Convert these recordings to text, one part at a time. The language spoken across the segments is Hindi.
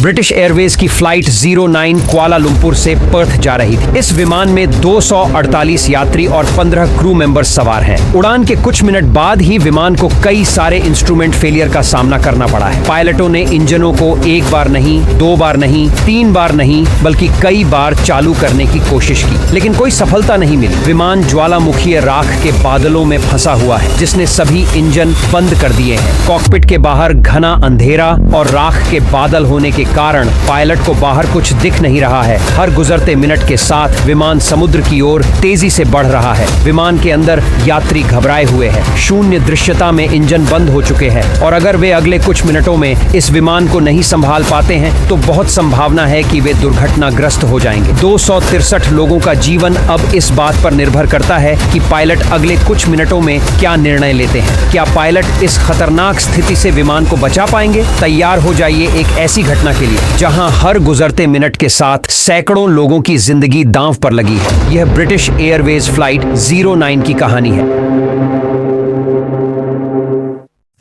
ब्रिटिश एयरवेज की फ्लाइट 09 कुआलालंपुर से पर्थ जा रही थी। इस विमान में 248 यात्री और 15 क्रू मेंबर्स सवार हैं। उड़ान के कुछ मिनट बाद ही विमान को कई सारे इंस्ट्रूमेंट फेलियर का सामना करना पड़ा है। पायलटों ने इंजनों को एक बार नहीं, 2 बार नहीं, 3 बार नहीं, बल्कि कई बार चालू करने की कोशिश की, लेकिन कोई सफलता नहीं मिली। विमान ज्वालामुखीय राख के बादलों में फंसा हुआ है, जिसने सभी इंजन बंद कर दिए हैं। कॉकपिट के बाहर घना अंधेरा और राख के बादल होने के कारण पायलट को बाहर कुछ दिख नहीं रहा है। हर गुजरते मिनट के साथ विमान समुद्र की ओर तेजी से बढ़ रहा है। विमान के अंदर यात्री घबराए हुए हैं। शून्य दृश्यता में इंजन बंद हो चुके हैं और अगर वे अगले कुछ मिनटों में इस विमान को नहीं संभाल पाते हैं तो बहुत संभावना है कि वे दुर्घटनाग्रस्त हो जाएंगे। 263 लोगों का जीवन अब इस बात पर निर्भर करता है कि पायलट अगले कुछ मिनटों में क्या निर्णय लेते हैं। क्या पायलट इस खतरनाक स्थिति से विमान को बचा पाएंगे? तैयार हो जाइए एक ऐसी घटना के लिए जहां हर गुजरते मिनट के साथ सैकड़ों लोगों की जिंदगी दांव पर लगी है। यह ब्रिटिश एयरवेज फ्लाइट 09 की कहानी है।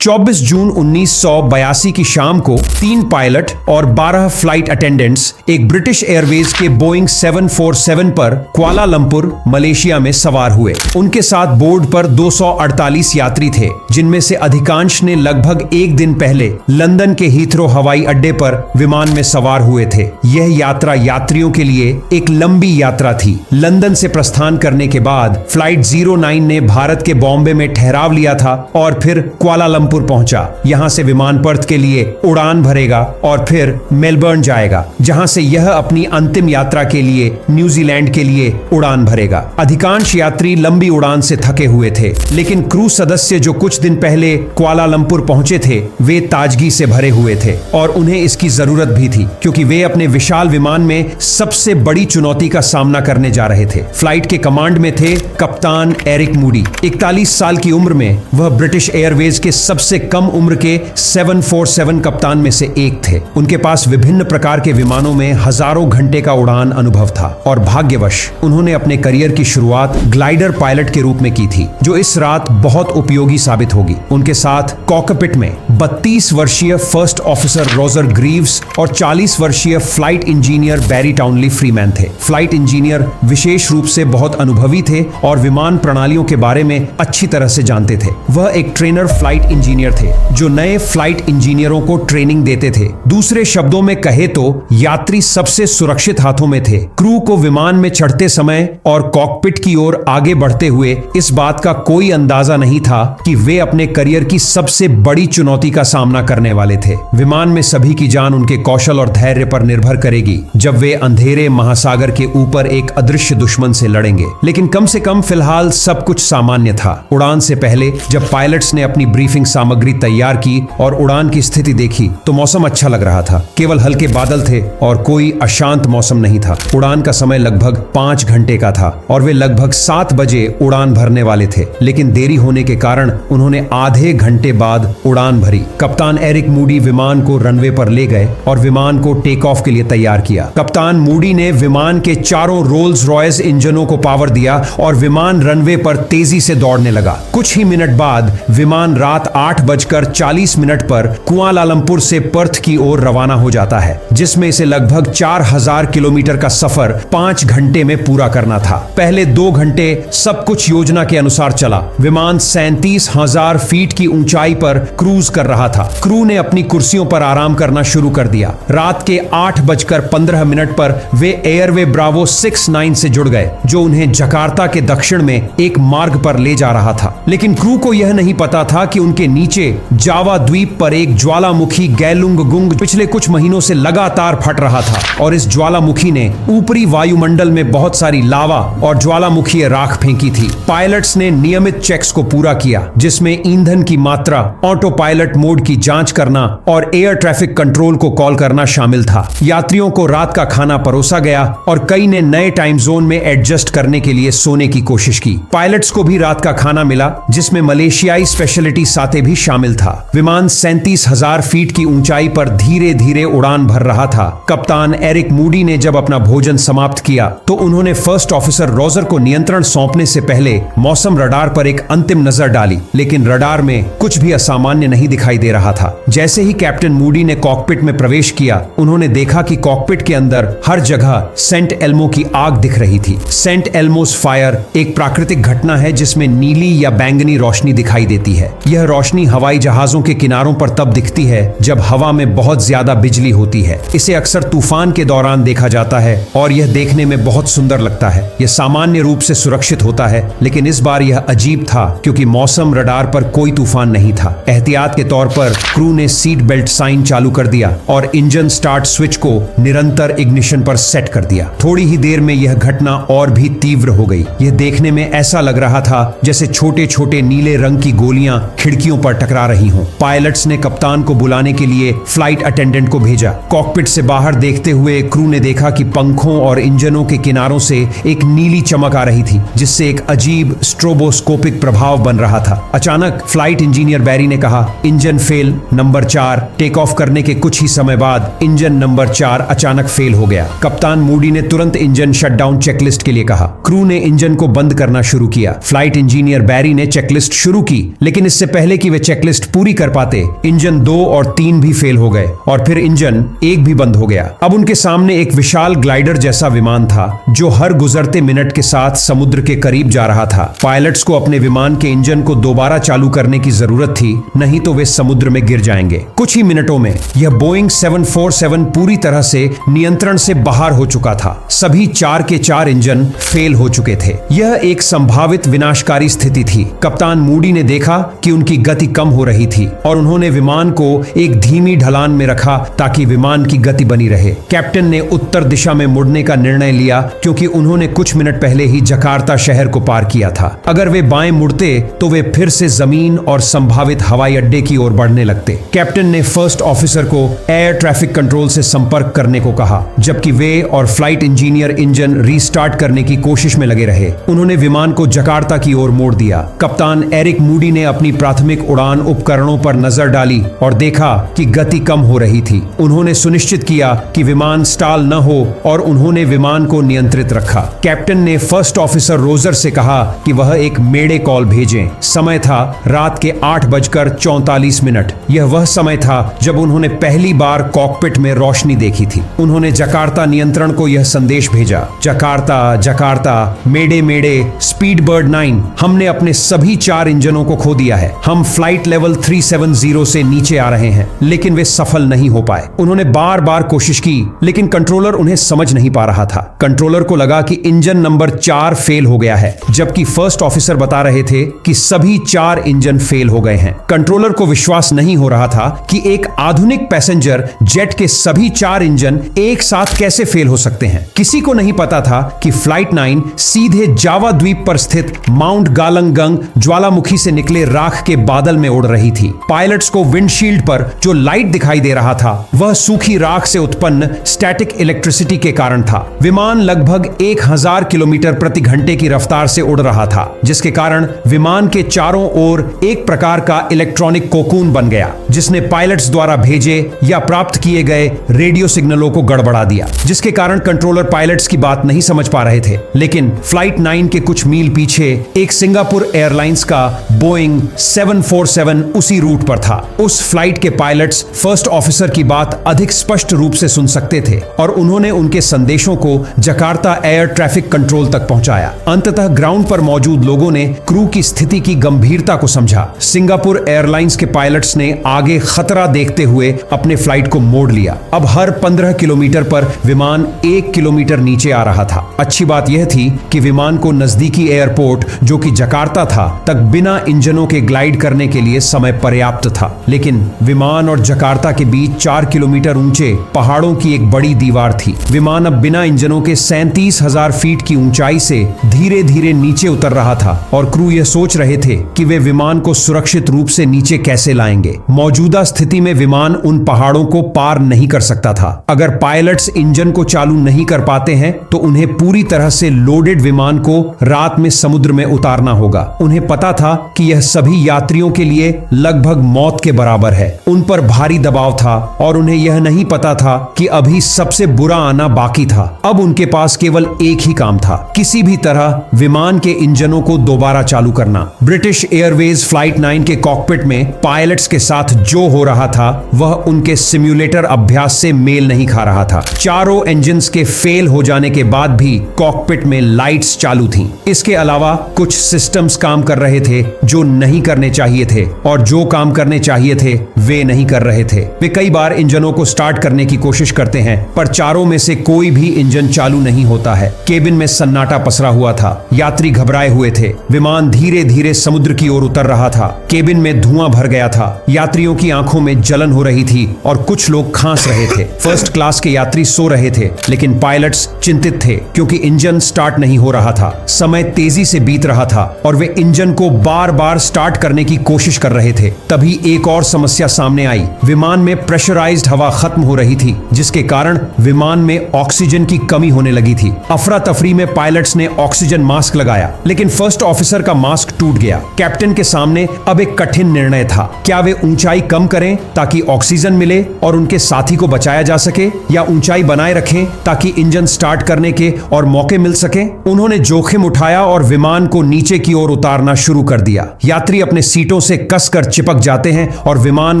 24 जून 1982 की शाम को 3 पायलट और 12 फ्लाइट अटेंडेंट्स एक ब्रिटिश एयरवेज के बोइंग 747 पर कुआलालंपुर मलेशिया में सवार हुए। उनके साथ बोर्ड पर 248 यात्री थे, जिनमें से अधिकांश ने लगभग एक दिन पहले लंदन के हीथ्रो हवाई अड्डे पर विमान में सवार हुए थे। यह यात्रा यात्रियों के लिए एक लंबी यात्रा थी। लंदन से प्रस्थान करने के बाद फ्लाइट 09 ने भारत के बॉम्बे में ठहराव लिया था और फिर कुआलालंपुर पहुंचा। यहां से विमान पर्थ के लिए उड़ान भरेगा और फिर मेलबर्न जाएगा, जहां से यह अपनी अंतिम यात्रा के लिए न्यूजीलैंड के लिए उड़ान भरेगा। अधिकांश यात्री लंबी उड़ान से थके हुए थे, लेकिन क्रू सदस्य जो कुछ दिन पहले कुआलालंपुर पहुंचे थे वे ताजगी से भरे हुए थे और उन्हें इसकी जरूरत भी थी, क्योंकि वे अपने विशाल विमान में सबसे बड़ी चुनौती का सामना करने जा रहे थे। फ्लाइट के कमांड में थे कप्तान एरिक मूडी। 41 साल की उम्र में वह ब्रिटिश एयरवेज के सबसे कम उम्र के 747 कप्तान में से एक थे। उनके पास विभिन्न प्रकार के विमानों में हजारों घंटे का उड़ान अनुभव था और भाग्यवश उन्होंने अपने करियर की शुरुआत ग्लाइडर पायलट के रूप में की थी, जो इस रात बहुत उपयोगी साबित होगी। उनके साथ कॉकपिट में 32 वर्षीय फर्स्ट ऑफिसर रोजर ग्रीव्स और 40 वर्षीय फ्लाइट इंजीनियर बैरी टाउनली फ्रीमैन थे। फ्लाइट इंजीनियर विशेष रूप से बहुत अनुभवी थे और विमान प्रणालियों के बारे में अच्छी तरह से जानते थे। वह एक ट्रेनर फ्लाइट इंजीनियर थे जो नए फ्लाइट इंजीनियरों को ट्रेनिंग देते थे। दूसरे शब्दों में कहे तो यात्री सबसे सुरक्षित हाथों में थे। क्रू को विमान में चढ़ते समय और कॉकपिट की ओर आगे बढ़ते हुए इस बात का कोई अंदाजा नहीं था कि वे अपने करियर की सबसे बड़ी चुनौती का सामना करने वाले थे। विमान में सभी की जान उनके कौशल और धैर्य पर निर्भर करेगी जब वे अंधेरे महासागर के ऊपर एक अदृश्य दुश्मन से लड़ेंगे। लेकिन कम से कम फिलहाल सब कुछ सामान्य था। उड़ान से पहले जब पायलट्स ने अपनी ब्रीफिंग सामग्री तैयार की और उड़ान की स्थिति देखी तो मौसम अच्छा लग रहा था। केवल हल्के बादल थे और कोई अशांत मौसम नहीं था। उड़ान का समय लगभग 5 घंटे का था और वे लगभग 7 बजे उड़ान भरने वाले थे, लेकिन देरी होने के कारण उन्होंने आधे घंटे बाद उड़ान भरी। कप्तान एरिक मूडी विमान को रनवे पर ले गए और विमान को टेक ऑफ के लिए तैयार किया। कप्तान मूडी ने विमान के चारों रोल्स रॉयस इंजनों को पावर दिया और विमान रनवे पर तेजी से दौड़ने लगा। कुछ ही मिनट बाद विमान रात 8:40 पर कुआलालंपुर से पर्थ की ओर रवाना हो जाता है, जिसमें इसे लगभग 4000 किलोमीटर का सफर 5 घंटे में पूरा करना था। पहले 2 घंटे सब कुछ योजना के अनुसार चला। विमान 37,000 फीट की ऊंचाई पर क्रूज कर रहा था। क्रू ने अपनी कुर्सियों पर आराम करना शुरू कर दिया। रात के 8:15 पर वे एयरवे ब्रावो 69 से जुड़ गए, जो उन्हें जकार्ता के दक्षिण में एक मार्ग पर ले जा रहा था। लेकिन क्रू को यह नहीं पता था कि उनके नीचे जावा द्वीप पर एक ज्वालामुखी गैलुंगगुंग पिछले कुछ महीनों से लगातार फट रहा था और इस ज्वालामुखी ने ऊपरी वायुमंडल में बहुत सारी लावा और ज्वालामुखीय राख फेंकी थी। पायलट्स ने नियमित चेक्स को पूरा किया, जिसमें ईंधन की मात्रा, ऑटो पायलट मोड की जांच करना और एयर ट्रैफिक कंट्रोल को कॉल करना शामिल था। यात्रियों को रात का खाना परोसा गया और कई ने नए टाइम जोन में एडजस्ट करने के लिए सोने की कोशिश की। पायलट्स को भी रात का खाना मिला, जिसमें मलेशियाई स्पेशलिटी साते भी शामिल था। विमान 37,000 फीट की ऊंचाई पर धीरे धीरे उड़ान भर रहा था। कप्तान एरिक मूडी ने जब अपना भोजन समाप्त किया तो उन्होंने फर्स्ट ऑफिसर रोजर को नियंत्रण सौंपने से पहले मौसम रडार पर एक अंतिम नजर डाली, लेकिन रडार में कुछ भी असामान्य नहीं दिखाई दे रहा था। जैसे ही कैप्टन मूडी ने कॉकपिट में प्रवेश किया, उन्होंने देखा कि कॉकपिट के अंदर हर जगह सेंट एल्मो की आग दिख रही थी। सेंट एल्मोस फायर एक प्राकृतिक घटना है जिसमें नीली या बैंगनी रोशनी दिखाई देती है। यह रोशनी हवाई जहाजों के किनारों पर तब दिखती है जब हवा में बहुत ज्यादा बिजली होती है। इसे अक्सर तूफान के दौरान देखा जाता है और यह देखने में बहुत सुंदर लगता है। यह सामान्य रूप से सुरक्षित होता है, लेकिन इस बार यह अजीब था क्योंकि मौसम रडार पर कोई तूफान नहीं था। एहतियात के तौर पर क्रू ने सीट बेल्ट साइन चालू कर दिया और इंजन स्टार्ट स्विच को निरंतर इग्निशन पर सेट कर दिया। थोड़ी ही देर में यह घटना और भी तीव्र हो गई। यह देखने में ऐसा लग रहा था जैसे छोटे छोटे नीले रंग की गोलियां खिड़कियों पर टकरा रही हों। पायलट्स ने कप्तान को बुलाने के लिए फ्लाइट अटेंडेंट को भेजा। कॉकपिट से बाहर देखते हुए क्रू ने देखा कि पंखों और इंजनों के किनारों से एक नीली चमक आ रही थी, जिससे एक अजीब स्ट्रोबोस्कोपिक प्रभाव बन रहा था। अचानक फ्लाइट इंजीनियर बैरी ने कहा, engine fail number 4। Take off करने के कुछ ही समय बाद इंजन नंबर 4 अचानक फेल हो गया। कप्तान मूडी ने तुरंत इंजन शटडाउन चेकलिस्ट के लिए कहा। क्रू ने इंजन को बंद करना शुरू किया। फ्लाइट इंजीनियर बैरी ने चेकलिस्ट शुरू की, लेकिन इससे पहले कि वे चेकलिस्ट पूरी कर पाते, इंजन 2 और 3 भी फेल हो गए और फिर इंजन 1 भी बंद हो गया। अब उनके सामने एक विशाल ग्लाइडर जैसा विमान था जो हर गुजरते मिनट के साथ समुद्र के करीब जा रहा था। पायलट्स को अपने विमान के इंजन को दोबारा चालू करने की जरूरत थी, नहीं तो वे समुद्र में गिर जाएंगे। कुछ ही मिनटों में यह बोइंग 747 पूरी तरह से नियंत्रण से बाहर हो चुका था। सभी 4 के 4 इंजन फेल हो चुके थे। यह एक संभावित विनाशकारी स्थिति थी। कप्तान मूडी ने देखा कि उनकी गति कम हो रही थी और उन्होंने विमान को एक धीमी ढलान में रखा ताकि विमान की गति बनी रहे। कैप्टन ने उत्तर दिशा में मुड़ने का निर्णय लिया क्योंकि उन्होंने कुछ मिनट पहले ही जकार्ता शहर को पार किया था। अगर वे बाएं मुड़ते तो वे फिर से जमीन और संभावित हवाई अड्डे की ओर बढ़ने लगते। कैप्टन ने फर्स्ट ऑफिसर को एयर ट्रैफिक कंट्रोल से संपर्क करने को कहा, जबकि वे और फ्लाइट इंजीनियर इंजन रीस्टार्ट करने की कोशिश में लगे रहे। उन्होंने विमान को जकार्ता की ओर मोड़ दिया। कप्तान एरिक मूडी ने अपनी प्राथमिक उड़ान उपकरणों पर नजर डाली और देखा कि गति कम हो रही थी। उन्होंने सुनिश्चित किया कि विमान स्टाल न हो और उन्होंने विमान को नियंत्रित रखा। कैप्टन ने फर्स्ट ऑफिसर रोजर से कहा कि वह एक मेडे कॉल भेजें। समय था रात के 8:44। यह वह समय था जब उन्होंने पहली बार कॉकपिट में रोशनी देखी थी। उन्होंने जकार्ता नियंत्रण को यह संदेश भेजा, जकार्ता जकार्ता, मेडे मेडे, स्पीड बर्ड 9, हमने अपने सभी 4 इंजनों को खो दिया है। हम फ्लाइट लेवल 370 से नीचे आ रहे हैं, लेकिन वे सफल नहीं हो पाए। उन्होंने बार बार कोशिश की, लेकिन कंट्रोलर उन्हें समझ नहीं पा रहा था। कंट्रोलर को लगा कि इंजन नंबर 4 फेल हो गया है, जबकि फर्स्ट ऑफिसर बता रहे थे कि सभी 4 इंजन फेल हो गए हैं। कंट्रोलर को विश्वास नहीं हो रहा था कि एक आधुनिक पैसेंजर जेट के सभी 4 इंजन एक साथ कैसे फेल हो सकते हैं। किसी को नहीं पता था कि फ्लाइट 9 सीधे जावा द्वीप पर स्थित माउंट गालंगंग ज्वालामुखी से निकले राख के बादल में उड़ रही थी। पायलट्स को विंडशील्ड पर जो लाइट दिखाई दे रहा था वह सूखी राख से उत्पन्न स्टैटिक इलेक्ट्रिसिटी के कारण था। विमान लगभग 1000 किलोमीटर प्रति घंटे की रफ्तार से उड़ रहा था, जिसके कारण विमान के चारों ओर एक प्रकार का इलेक्ट्रॉनिक कोकून बन गया, जिसने पायलट्स द्वारा भेजे या प्राप्त किए गए रेडियो सिग्नलों को गड़बड़ा दिया, जिसके कारण कंट्रोलर पायलट्स की बात नहीं समझ पा रहे थे। लेकिन फ्लाइट 9 के कुछ मील पीछे एक सिंगापुर एयरलाइंस का बोइंग 747 उसी रूट पर था। उस फ्लाइट के पायलट्स फर्स्ट ऑफिसर की बात अधिक स्पष्ट रूप से सुन सकते थे और उन्होंने उनके संदेशों को जकार्ता एयर ट्रैफिक कंट्रोल तक पहुंचाया। अंततः ग्राउंड पर मौजूद लोगों ने क्रू की स्थिति की गंभीरता को समझा। सिंगापुर एयरलाइंस के पायलट्स ने आगे खतरा देखते हुए अपने फ्लाइट को मोड़ लिया। अब हर 15 किलोमीटर पर विमान 1 किलोमीटर नीचे आ रहा था। अच्छी बात यह थी कि विमान को नजदीकी एयरपोर्ट जो कि जकार्ता था तक बिना इंजनों के ग्लाइड करने के लिए समय पर्याप्त था। लेकिन विमान और जकार्ता के बीच 4 किलोमीटर ऊंचे पहाड़ों की एक बड़ी दीवार थी। विमान अब बिना इंजनों के 37,000 फीट की ऊंचाई से धीरे धीरे नीचे उतर रहा था और क्रू यह सोच रहे थे कि वे विमान को सुरक्षित रूप से नीचे कैसे लाएंगे। मौजूदा स्थिति में विमान उन पहाड़ों को पार नहीं कर सकता था। अगर पायलट्स इंजन को चालू नहीं कर पाते हैं तो उन्हें पूरी तरह से लोडेड विमान को रात में समुद्र में उतारना होगा। उन्हें पता था कि यह सभी यात्रियों के लिए लगभग मौत के बराबर है। उन पर भारी दबाव था और उन्हें यह नहीं पता था कि अभी सबसे बुरा आना बाकी था। अब उनके पास केवल एक ही काम था, किसी भी तरह विमान के इंजनों को दोबारा चालू करना। ब्रिटिश एयरवेज फ्लाइट 9 के कॉकपिट में पायलट्स के साथ जो हो रहा था वह उनके सिम्युलेटर अभ्यास से मेल नहीं खा रहा था। चारों इंजन्स के फेल हो जाने के बाद भी कॉकपिट में लाइट्स चालू थीं। इसके अलावा कुछ सिस्टम्स काम कर रहे थे जो नहीं करने चाहिए थे और जो काम करने चाहिए थे वे नहीं कर रहे थे। वे कई बार इंजनों को स्टार्ट करने की कोशिश करते हैं पर चारों में से कोई भी इंजन चालू नहीं होता है। केबिन में सन्नाटा पसरा हुआ था। यात्री घबराए हुए थे। विमान धीरे धीरे समुद्र की ओर उतर रहा था। केबिन में धुआं भर गया था। यात्रियों की आंखों में जलन हो रही थी और कुछ लोग खांस रहे थे। फर्स्ट क्लास के यात्री सो रहे थे लेकिन पायलट्स चिंतित थे क्योंकि इंजन स्टार्ट नहीं हो रहा था। समय तेजी से बीत रहा था और वे इंजन को बार बार स्टार्ट करने की कोशिश कर रहे थे। तभी एक और समस्या सामने आई। विमान में प्रेशराइज्ड हवा खत्म हो रही थी जिसके कारण विमान में ऑक्सीजन की कमी होने लगी थी। अफरा तफरी में पायलट्स ने ऑक्सीजन मास्क लगाया लेकिन फर्स्ट ऑफिसर का मास्क टूट गया। कैप्टन के सामने अब एक कठिन निर्णय था। क्या वे ऊंचाई कम करें ताकि ऑक्सीजन मिले और उनके साथी को बचाया जा सके या ऊंचाई बनाए रखें ताकि इंजन स्टार्ट करने के और मौके मिल सके। उन्होंने जोखिम उठाया और विमान को नीचे की ओर उतारना शुरू कर दिया। यात्री अपने सीटों से कसकर चिपक जाते हैं और विमान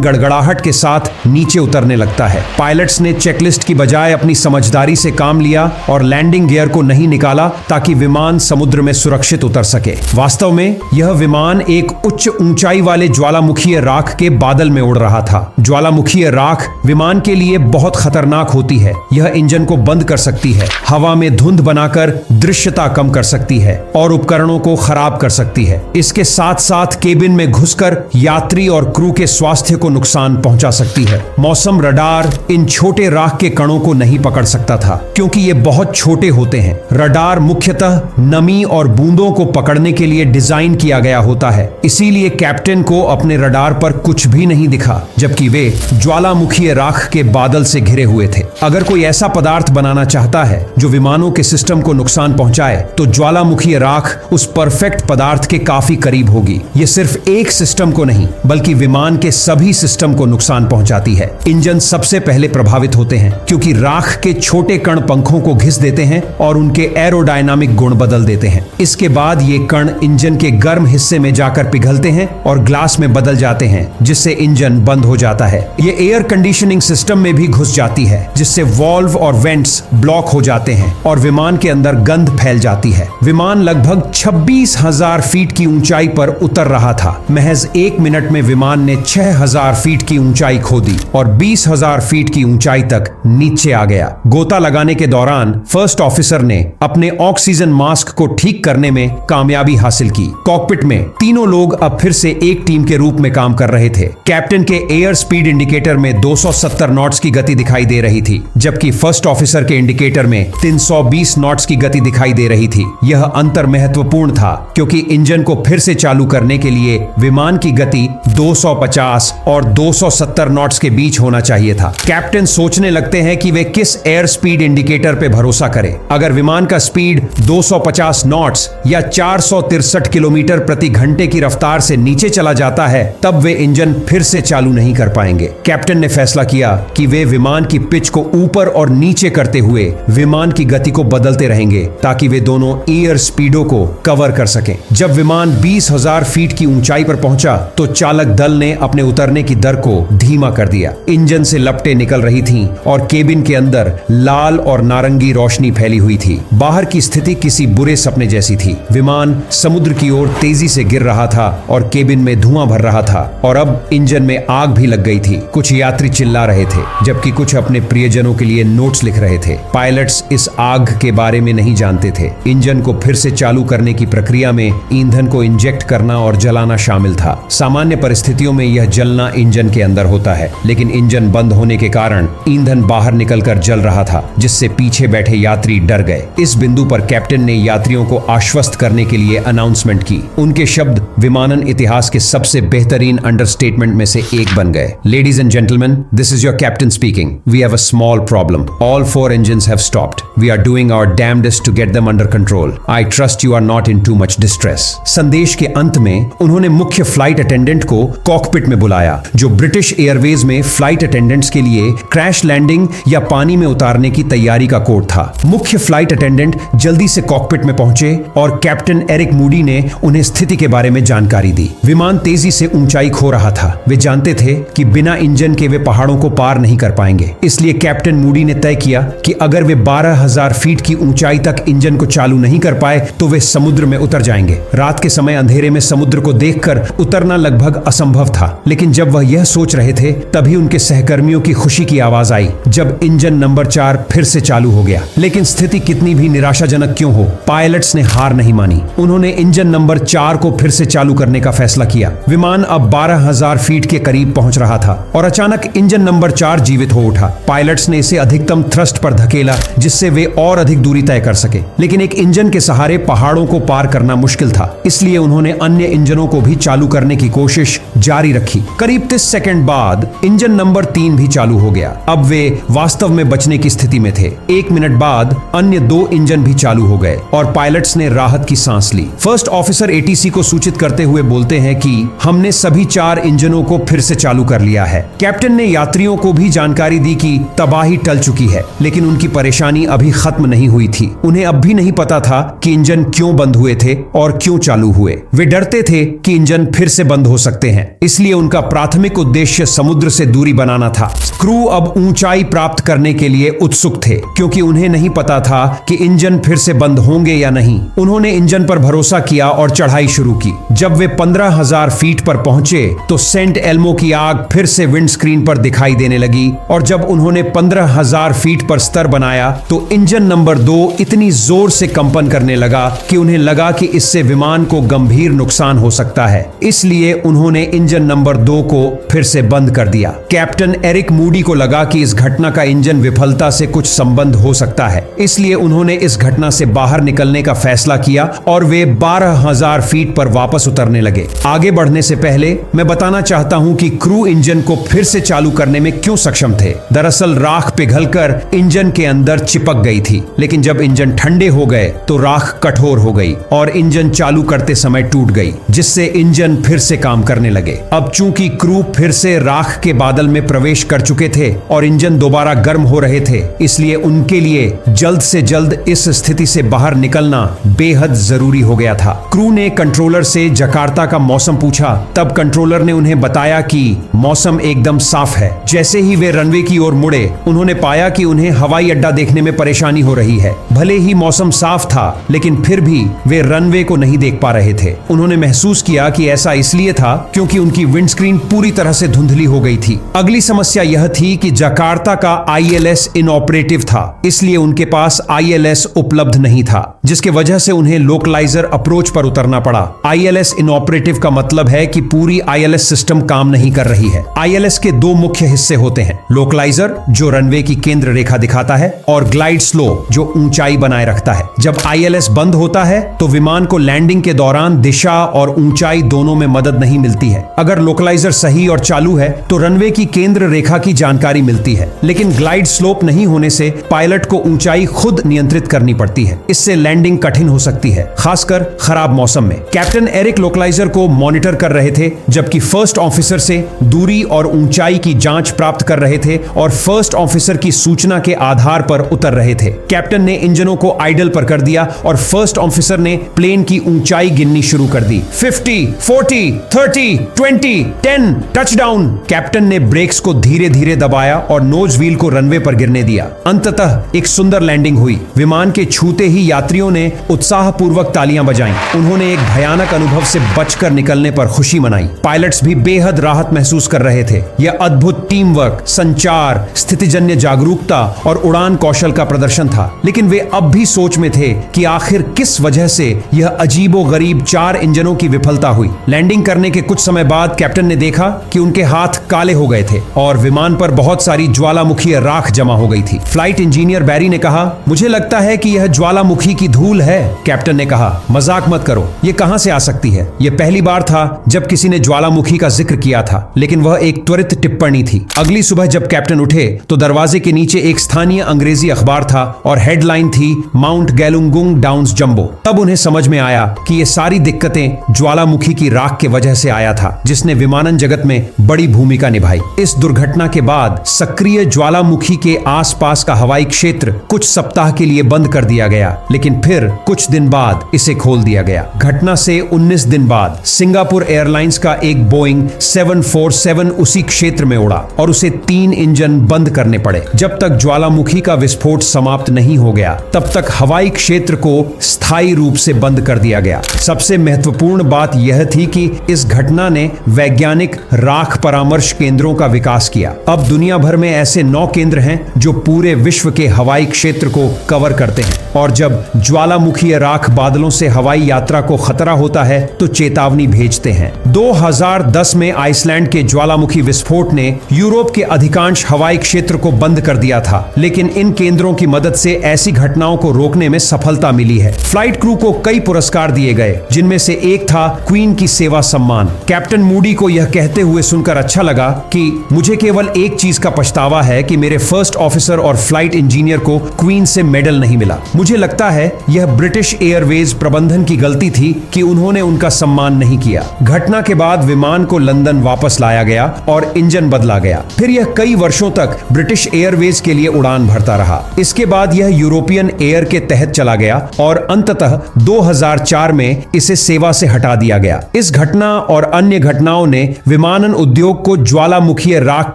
गड़गड़ाहट के साथ नीचे उतरने लगता है। पायलट्स ने चेकलिस्ट की बजाय अपनी समझदारी से काम लिया और लैंडिंग गियर को नहीं निकाला ताकि विमान समुद्र में सुरक्षित उतर सके। वास्तव में यह विमान एक उच्च ऊंचाई वाले ज्वालामुखीय राख के बादल में उड़ रहा था। ज्वालामुखीय राख विमान के लिए बहुत खतरनाक होती है। यह इंजन को बंद कर सकती है, हवा में धुंध बनाकर दृश्यता कम कर सकती है और उपकरणों को खराब कर सकती है। इसके साथ साथ केबिन में घुसकर यात्री और क्रू के स्वास्थ्य को नुकसान पहुंचा सकती है। मौसम रडार इन छोटे राख के कणों को नहीं पकड़ सकता था क्योंकि ये बहुत छोटे होते हैं। रडार मुख्यतः नमी और बूंदों को पकड़ने के लिए डिजाइन किया गया होता है। इसीलिए कैप्टन को अपने रडार पर कुछ भी नहीं दिखा जबकि वे ज्वालामुखीय राख के बादल से घिरे हुए थे। अगर कोई ऐसा पदार्थ बनाना चाहता है जो विमानों के सिस्टम को नुकसान पहुंचाए तो ज्वालामुखीय राख उस परफेक्ट पदार्थ के काफी करीब होगी। ये सिर्फ एक सिस्टम को नहीं बल्कि विमान के सभी सिस्टम को नुकसान पहुंचाती है। इंजन सबसे पहले प्रभावित होते हैं क्योंकि राख के छोटे कण पंखों को घिस देते हैं और उनके एरोडायनामिक गुण बदल देते हैं। इसके बाद ये कण इंजन के गर्म हिस्से में जाकर पिघलते हैं और ग्लास में बदल जाते हैं जिससे इंजन बंद हो जाता है। ये एयर कंडीशनिंग सिस्टम में भी घुस जाती है जिससे वाल्व और वेंट्स ब्लॉक हो जाते हैं और विमान के अंदर गंध फैल जाती है। विमान लगभग 26,000 फीट की ऊंचाई पर उतर रहा था। महज 1 मिनट में विमान ने 6,000 फीट की ऊंचाई खो दी और 20,000 फीट की ऊंचाई तक नीचे आ गया। गोता लगाने के दौरान फर्स्ट ऑफिसर ने अपने ऑक्सीजन मास्क को ठीक करने में कामयाबी हासिल की। कॉकपिट में तीनों लोग अब फिर से एक टीम के रूप में काम कर रहे थे। कैप्टन के एयर स्पीड इंडिकेटर में 270 नॉट्स की गति दिखाई दे रही थी जबकि फर्स्ट ऑफिसर के इंडिकेटर में 320 नॉट्स की गति दिखाई दे रही थी। यह अंतर महत्वपूर्ण था क्योंकि इंजन को फिर से चालू करने के लिए विमान की गति 250 और 270 नॉट्स के बीच होना चाहिए था। कैप्टन सोचने लगते हैं कि वे किस एयर स्पीड इंडिकेटर पे भरोसा करें। अगर विमान का स्पीड 250 नॉट्स या 463 किलोमीटर प्रति घंटे की रफ्तार से नीचे चला जाता है तब वे इंजन फिर से चालू नहीं कर पाएंगे। कैप्टन ने फैसला किया कि वे विमान की पिच को ऊपर और नीचे करते हुए विमान की गति को बदलते रहेंगे ताकि वे दोनों एयर स्पीडों को कवर कर सकें। जब विमान 20,000 फीट की ऊंचाई पर पहुंचा तो चालक दल ने अपने उतरने की दर को धीमा कर दिया। इंजन से लपटें निकल रही थीं और केबिन के अंदर लाल और नारंगी रोशनी फैली हुई थी। बाहर की स्थिति किसी बुरे सपने जैसी थी। विमान समुद्र की ओर तेजी से गिर रहा था और केबिन में धुआं भर रहा था और अब इंजन में आग भी लग गई थी। कुछ यात्री चिल्ला रहे थे जबकि कुछ अपने प्रियजनों के लिए नोट्स लिख रहे थे। पायलट्स इस आग के बारे में नहीं जानते थे। इंजन को फिर से चालू करने की प्रक्रिया में ईंधन को इंजेक्ट करना और जलाना शामिल था। सामान्य परिस्थितियों में यह जलना इंजन के अंदर होता है लेकिन इंजन बंद होने के कारण ईंधन बाहर निकलकर जल रहा था जिससे पीछे बैठे यात्री डर गए। इस बिंदु पर कैप्टन ने यात्रियों को आश्वस्त करने के लिए अनाउंसमेंट की। उनके शब्द विमानन इतिहास के सबसे बेहतरीन अंडरस्टेटमेंट में से एक बन गए। Ladies and gentleman, this is your captain speaking. We have a small problem. All 4 engines have stopped. We are doing our damnedest to get them under control. I trust you are not in too much distress. संदेश के अंत में उन्होंने मुख्य मुख्य फ्लाइट अटेंडेंट को कॉकपिट में बुलाया, जो ब्रिटिश एयरवेज में फ्लाइट अटेंडेंट्स के लिए क्रैश लैंडिंग या पानी में उतारने की तैयारी का कोड था। मुख्य फ्लाइट अटेंडेंट जल्दी से कॉकपिट में पहुंचे और कैप्टन एरिक मूडी ने उन्हें स्थिति के बारे में जानकारी दी। विमान तेजी से ऊंचाई खो रहा था। वे जानते थे कि बिना इंजन के वे पहाड़ों को पार नहीं कर पाएंगे, इसलिए कैप्टन मूडी ने तय किया कि अगर वे 12,000 फीट की ऊंचाई तक इंजन को चालू नहीं कर पाए तो वे समुद्र में उतर जाएंगे। रात के समय अंधेरे में समुद्र को देखकर उतरना लगभग असंभव था, लेकिन जब वह यह सोच रहे थे तभी उनके सहकर्मियों की खुशी की आवाज आई जब इंजन नंबर 4 फिर से चालू हो गया। लेकिन स्थिति कितनी भी निराशाजनक क्यों हो, पायलट्स ने हार नहीं मानी। उन्होंने इंजन नंबर 4 को फिर से चालू करने का फैसला किया। विमान अब 12,000 फीट के करीब पहुंच रहा था और अचानक इंजन नंबर 4 जीवित हो उठा। पायलट्स ने इसे अधिकतम थ्रस्ट पर धकेला जिससे वे और अधिक दूरी तय कर सके, लेकिन एक इंजन के सहारे पहाड़ों को पार करना मुश्किल था, इसलिए उन्होंने अन्य इंजनों को भी चालू करने की कोशिश जारी रखी। करीब 30 सेकंड बाद इंजन नंबर 3 भी चालू हो गया। अब वे वास्तव में बचने की स्थिति में थे। 1 मिनट बाद अन्य 2 इंजन भी चालू हो गए और पायलट्स ने राहत की सांस ली। फर्स्ट ऑफिसर एटीसी को सूचित करते हुए बोलते हैं कि हमने सभी 4 इंजनों को फिर से चालू कर लिया है। कैप्टन ने यात्रियों को भी जानकारी दी कि तबाही टल चुकी है, लेकिन उनकी परेशानी अभी खत्म नहीं हुई थी। उन्हें अब भी नहीं पता था कि इंजन क्यों बंद हुए थे और क्यों चालू हुए। वे डरते थे कि इंजन फिर से बंद हो सकते हैं, इसलिए उनका प्राथमिक उद्देश्य समुद्र से दूरी बनाना था। क्रू अब ऊंचाई प्राप्त करने के लिए उत्सुक थे, क्योंकि उन्हें नहीं पता था कि इंजन फिर से बंद होंगे या नहीं। उन्होंने इंजन पर भरोसा किया और चढ़ाई शुरू की। जब वे 15,000 फीट पर पहुंचे तो सेंट एल्मो की आग फिर से विंड स्क्रीन पर दिखाई देने लगी और जब उन्होंने 15,000 फीट पर स्तर बनाया तो इंजन नंबर 2 इतनी जोर से कंपन करने लगा कि उन्हें लगा कि इससे विमान को गंभीर नुकसान हो सकता है। इसलिए उन्होंने इंजन नंबर 2 को फिर से बंद कर दिया। कैप्टन एरिक मूडी को लगा कि इस घटना का इंजन विफलता से कुछ संबंध हो सकता है, इसलिए उन्होंने इस घटना से बाहर निकलने का फैसला किया और वे 12,000 फीट पर वापस उतरने लगे। आगे बढ़ने से पहले मैं बताना चाहता हूं कि क्रू इंजन को फिर से चालू करने में क्यों सक्षम थे। दरअसल राख पिघलकर इंजन के अंदर चिपक गई थी, लेकिन जब इंजन ठंडे हो गए तो राख कठोर हो गई और इंजन चालू करते समय टूट गई, जिससे इंजन फिर से काम करने लगे। अब चूंकि क्रू फिर से राख के बादल में प्रवेश कर चुके थे और इंजन दोबारा गर्म हो रहे थे, इसलिए उनके लिए जल्द से जल्द इस स्थिति से बाहर निकलना बेहद जरूरी हो गया था। क्रू ने कंट्रोलर से जकार्ता का मौसम पूछा, तब कंट्रोलर ने उन्हें बताया कि मौसम एकदम साफ है। जैसे ही वे रनवे की ओर मुड़े, उन्होंने पाया कि उन्हें हवाई अड्डा देखने में परेशानी हो रही है। भले ही मौसम साफ था, लेकिन फिर भी वे रनवे को नहीं देख पा रहे थे। उन्होंने महसूस किया कि ऐसा इसलिए था क्योंकि उनकी विंडस्क्रीन पूरी तरह से धुंधली हो गई थी। अगली समस्या यह थी कि जकार्ता का ILS इनऑपरेटिव था, इसलिए उनके पास ILS उपलब्ध नहीं था, जिसके वजह से उन्हें लोकलाइजर अप्रोच पर उतरना पड़ा। ILS इनऑपरेटिव का मतलब है कि पूरी ILS सिस्टम काम नहीं कर रही है। ILS के 2 मुख्य हिस्से होते हैं, लोकलाइजर जो रनवे की केंद्र रेखा दिखाता है और ग्लाइड स्लो जो ऊंचाई बनाए रखता है। जब ILS बंद होता है तो विमान को लैंडिंग के दौरान दिशा और ऊंचाई दोनों में मदद नहीं मिलती है। अगर लोकलाइजर सही और चालू है तो रनवे की केंद्र रेखा की जानकारी मिलती है, लेकिन ग्लाइड स्लोप नहीं होने से पायलट को ऊंचाई खुद नियंत्रित करनी पड़ती है। इससे लैंडिंग कठिन हो सकती है, खासकर खराब मौसम में। कैप्टन एरिक लोकलाइजर को मॉनिटर कर रहे थे, जबकि फर्स्ट ऑफिसर से दूरी और ऊंचाई की जांच प्राप्त कर रहे थे और फर्स्ट ऑफिसर की सूचना के आधार पर उतर रहे थे। कैप्टन ने इंजनों को आइडल पर कर दिया और फर्स्ट ऑफिसर ने प्लेन की ऊंचाई गिननी शुरू कर दी। 50, 40, 30, 20, 10, टचडाउन। कैप्टन ने ब्रेक्स को धीरे धीरे दबाया और नोज व्हील को रनवे पर गिरने दिया। अंततः एक सुंदर लैंडिंग हुई। विमान के छूते ही यात्रियों ने उत्साहपूर्वक तालियां बजाईं। उन्होंने एक भयानक अनुभव से बचकर निकलने पर खुशी मनाई। पायलट्स भी बेहद राहत महसूस कर रहे थे। यह अद्भुत टीम वर्क, संचार, स्थितिजन्य जागरूकता और उड़ान कौशल का प्रदर्शन था, लेकिन वे अब भी सोच में थे कि आखिर किस वजह से यह अजीबोगरीब 4 इंजनों की विफलता हुई। लैंडिंग करने के कुछ समय बाद कैप्टन ने देखा कि उनके हाथ काले हो गए थे और विमान पर बहुत सारी ज्वालामुखी राख जमा हो गई थी। फ्लाइट इंजीनियर बैरी ने कहा, मुझे लगता है कि यह ज्वालामुखी की धूल है। कैप्टन ने कहा, मजाक मत करो, यह कहां से आ सकती है? यह पहली बार था जब किसी ने ज्वालामुखी का जिक्र किया था, लेकिन वह एक त्वरित टिप्पणी थी। अगली सुबह जब कैप्टन उठे तो दरवाजे के नीचे एक स्थानीय अंग्रेजी अखबार था और हेडलाइन थी माउंट गैलुंगुंग डाउन्स जंबो। तब उन्हें समझ में आया कि ये सारी दिक्कतें ज्वालामुखी की राख के वजह से आया था, जिसने विमानन जगत में बड़ी भूमिका निभाई। इस दुर्घटना के बाद सक्रिय ज्वालामुखी के आसपास का हवाई क्षेत्र कुछ सप्ताह के लिए बंद कर दिया गया, लेकिन फिर कुछ दिन बाद इसे खोल दिया गया। घटना से 19 दिन बाद सिंगापुर एयरलाइंस का एक बोइंग 747 उसी क्षेत्र में उड़ा और उसे 3 इंजन बंद करने पड़े। जब तक ज्वालामुखी का विस्फोट समाप्त नहीं हो गया, तब तक हवाई क्षेत्र को स्थायी रूप से बंद कर दिया गया। सबसे महत्वपूर्ण बात यह थी कि इस घटना ने वैज्ञानिक राख परामर्श केंद्रों का विकास किया। अब दुनिया भर में ऐसे 9 केंद्र हैं जो पूरे विश्व के हवाई क्षेत्र को कवर करते हैं, और जब ज्वालामुखीय राख बादलों से हवाई यात्रा को खतरा होता है तो चेतावनी भेजते हैं। 2010 में आइसलैंड के ज्वालामुखी विस्फोट ने यूरोप के अधिकांश हवाई क्षेत्र को बंद कर दिया था, लेकिन इन केंद्रों की मदद से ऐसी घटनाओं को रोकने में सफलता मिली है। फ्लाइट क्रू को कई पुरस्कार दिए गए, जिनमें से एक था क्वीन की सेवा सम्मान। कैप्टन मूडी को यह कहते हुए सुनकर अच्छा लगा कि मुझे केवल एक चीज का पछतावा है कि मेरे फर्स्ट ऑफिसर और फ्लाइट इंजीनियर को क्वीन से मेडल नहीं मिला। मुझे लगता है यह ब्रिटिश एयरवेज प्रबंधन की गलती थी कि उन्होंने उनका सम्मान नहीं किया। घटना के बाद विमान को लंदन वापस लाया गया और इंजन बदला गया। फिर यह कई वर्षों तक ब्रिटिश एयरवेज के लिए उड़ान भरता रहा। इसके बाद यह यूरोपियन एयर के तहत चला गया और अंततः 2004 में इसे सेवा से हटा दिया गया। इस घटना और अन्य घटनाओं ने विमानन उद्योग को ज्वालामुखीय राख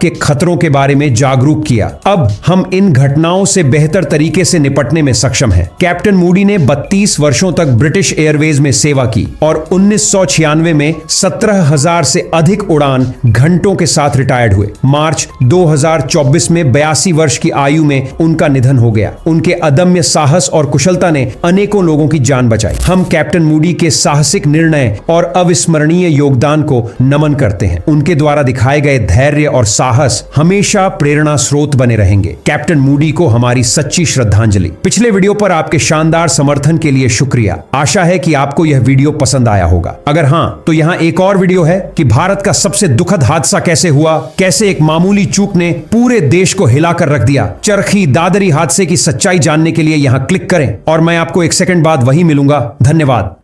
के खतरों के बारे में जागरूक किया। अब हम इन घटनाओं से बेहतर तरीके से निपटने में सक्षम हैं। कैप्टन मूडी ने 32 वर्षों तक ब्रिटिश एयरवेज में सेवा की और 1996 में 17,000 से अधिक उड़ान घंटों के साथ रिटायर्ड हुए। मार्च 2024 में 82 वर्ष की आयु में उनका निधन हो गया। उनके अदम्य साहस और कुशलता ने अनेकों लोगों की जान बचाई। हम कैप्टन मूडी के साहसिक निर्णय और अविस्मरणीय योगदान को नमन करते हैं। उनके द्वारा दिखाए गए धैर्य और साहस हमेशा प्रेरणा स्रोत बने रहेंगे। कैप्टन मूडी को हमारी सच्ची श्रद्धांजलि। पिछले वीडियो पर आपके शानदार समर्थन के लिए शुक्रिया। आशा है कि आपको यह वीडियो पसंद आया होगा। अगर हां, तो यहां एक और वीडियो है कि भारत का सबसे दुखद हादसा कैसे हुआ, कैसे एक मामूली चूक ने पूरे देश को हिलाकर रख दिया। चरखी दादरी हादसे की सच्चाई जानने के लिए यहां क्लिक करें और मैं आपको 1 सेकंड बाद वहीं मिलूंगा। धन्यवाद।